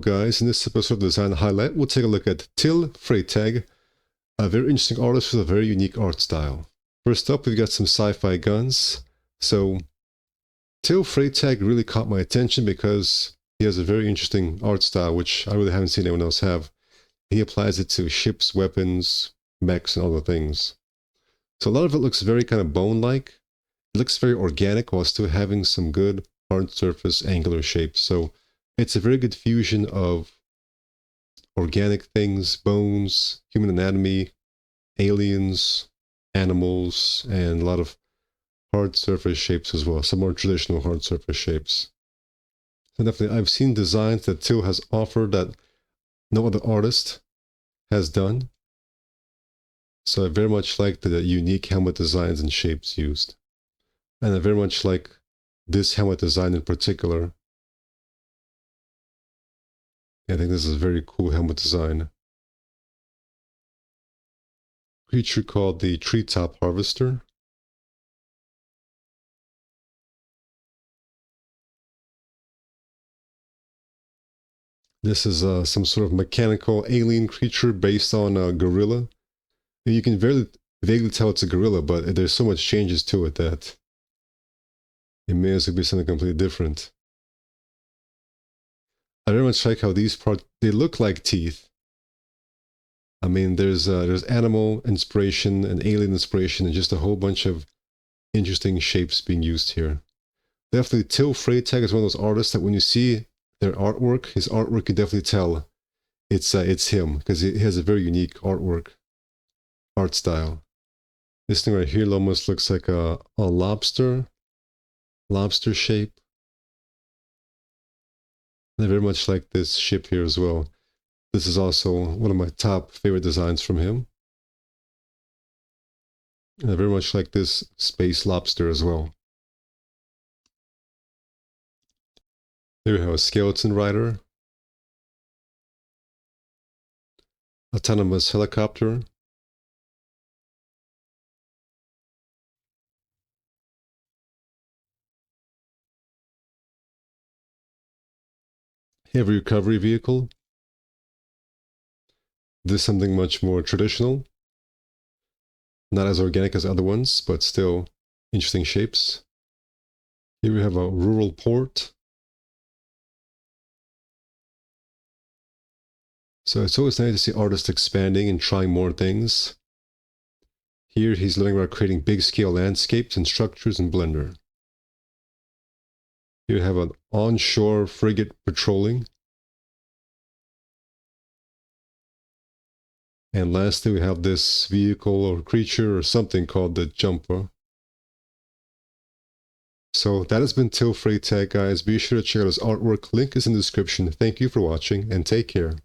Hello guys, in this episode of Design Highlight, we'll take a look at Till Freitag, a very interesting artist with a very unique art style. First up, we've got some sci-fi guns. So, Till Freitag really caught my attention because he has a very interesting art style, which I really haven't seen anyone else have. He applies it to ships, weapons, mechs, and other things. So a lot of it looks very kind of bone-like. It looks very organic while still having some good hard surface angular shapes. So it's a very good fusion of organic things, bones, human anatomy, aliens, animals, and a lot of hard surface shapes as well, some more traditional hard surface shapes. So definitely, I've seen designs that Till has offered that no other artist has done. So I very much like the unique helmet designs and shapes used. And I very much like this helmet design in particular. I think this is a very cool helmet design. Creature called the Treetop Harvester. This is some sort of mechanical alien creature based on a gorilla. And you can vaguely tell it's a gorilla, but there's so much changes to it that it may as well be something completely different. I very much like how these parts, they look like teeth. I mean, there's animal inspiration and alien inspiration and just a whole bunch of interesting shapes being used here. Definitely, Till Freitag is one of those artists that when you see their artwork, his artwork, you definitely tell it's him, because he has a very unique art style. This thing right here almost looks like a lobster shape. And I very much like this ship here as well. This is also one of my top favorite designs from him. And I very much like this space lobster as well. Here we have a skeleton rider, autonomous helicopter, heavy recovery vehicle. This is something much more traditional, not as organic as other ones, but still interesting shapes. Here we have a rural port. So it's always nice to see artists expanding and trying more things. Here he's learning about creating big-scale landscapes and structures in Blender. Here we have an onshore frigate patrolling. And lastly, we have this vehicle or creature or something called the Jumper. So that has been Till Freitag, guys. Be sure to check out his artwork. Link is in the description. Thank you for watching and take care.